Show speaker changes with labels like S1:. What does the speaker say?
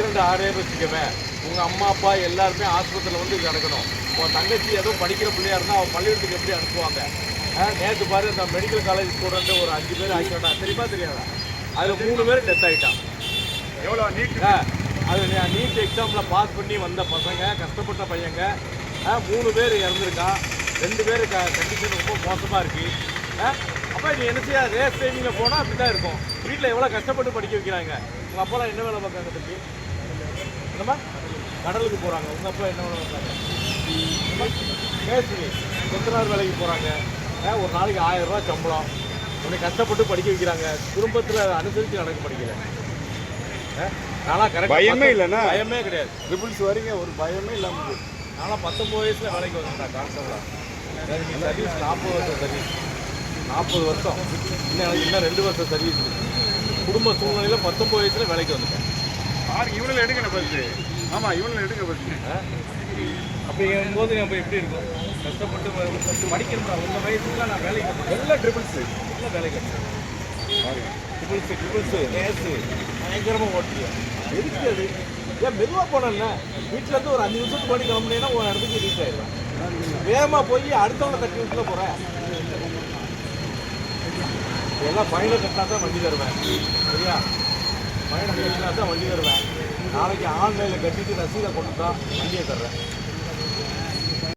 S1: 2 6 வச்சுக்கவே உங்கள் அம்மா அப்பா எல்லாருமே ஆஸ்பத்திரியில் வந்து கிடக்கணும். உன் தங்கச்சி ஏதோ படிக்கிற பிள்ளையா இருந்தால் அவன் பள்ளிக்கூடத்துக்கு எப்படி அனுப்புவாங்க? நேற்று பாரு இந்த மெடிக்கல் காலேஜ் ஸ்டூடெண்ட்டு ஒரு 5 பேர் ஆகிட்டான், தெரியுமா தெரியாதா? அதில் 3 பேர் டெத் ஆகிட்டான்.
S2: எவ்வளோ நீட்
S1: அது நீட் எக்ஸாமில் பாஸ் பண்ணி வந்த பசங்க, கஷ்டப்பட்ட பையங்க 3 பேர் இறந்துருக்கான். 2 பேர் கண்டிஷன் ரொம்ப மோசமாக இருக்குது. அப்போ நீ என்ன செய்ய ரேஸ் ட்ரைனிங்கில் போனால் அப்படி தான் இருக்கும். வீட்டில் எவ்வளோ கஷ்டப்பட்டு படிக்க வைக்கிறாங்க. உங்கள் அப்பாலாம் என்ன வேலை பார்க்காங்க தம்பி? என்னம்மா கடலுக்கு போகிறாங்க. உங்கள் அப்பா என்ன வேலை பார்க்காங்க? பேசுங்க கொத்தனார் வேலைக்கு போகிறாங்க. ஒரு நாளைக்கு 1000 ரூபா சம்பளம். உன்னை கஷ்டப்பட்டு படிக்க வைக்கிறாங்க. குடும்பத்தில் அனுசரித்து நடக்க படிக்கிறேன். நான்லாம் கரெக்டாக
S2: பயமே இல்லைண்ணா,
S1: பயமே கிடையாது.
S2: ட்ரிபிள்ஸ் வரீங்க, ஒரு பயமே இல்லாமல்.
S1: நான்லாம் 19 வயசில் வேலைக்கு வந்துட்டேன் கான்ஸ்டபிளாக. எனக்கு சர்வீஸ் 40 வருஷம் சர்வீஸ், 40 வருஷம். இன்னும் 2 வருஷம் சர்வீஸ் இருக்குது. குடும்ப சூழ்நிலையில் 19 வயசில் வேலைக்கு வந்துட்டேன்.
S2: இவனில் எடுக்கணும் ஃபஸ்ட்டு. ஆமாம், இவனில் எடுங்க ஃபஸ்ட்டு.
S1: அப்படிங்கும்போது நம்ம எப்படி இருக்கும்? கஷ்டப்பட்டு படிக்கணும். உங்கள் வயசுக்குலாம் நான் வேலைக்கு வந்தேன்.
S2: எல்லாம் ட்ரிபிள்ஸு,
S1: எல்லாம் வேலைக்கு வந்தேன். ட்ரிபிள்ஸு நேஸு பயங்கரமாக ஓட்டுறியா? எதுக்கு அது? ஏன் மெதுவாக போனேன்ல, வீட்டிலேருந்து ஒரு 5 நிமிஷத்துக்கு முன்னாடி கிளம்புனீங்கன்னா ஒரு இடத்துக்கு ரீச் ஆயிடுவேன். வேகமாக போய் அடுத்தவங்க கட்டி விட்டுல போகிறேன். எல்லாம் ஃபைனை கட்டினா தான் வண்டி தருவேன், சரியா? ஃபைனை கட்டினா தான் வண்டி தருவேன். நாளைக்கு ஆன்லைனில் கட்டிட்டு ரசீதை கொண்டு தான் வண்டியை தர்றேன்.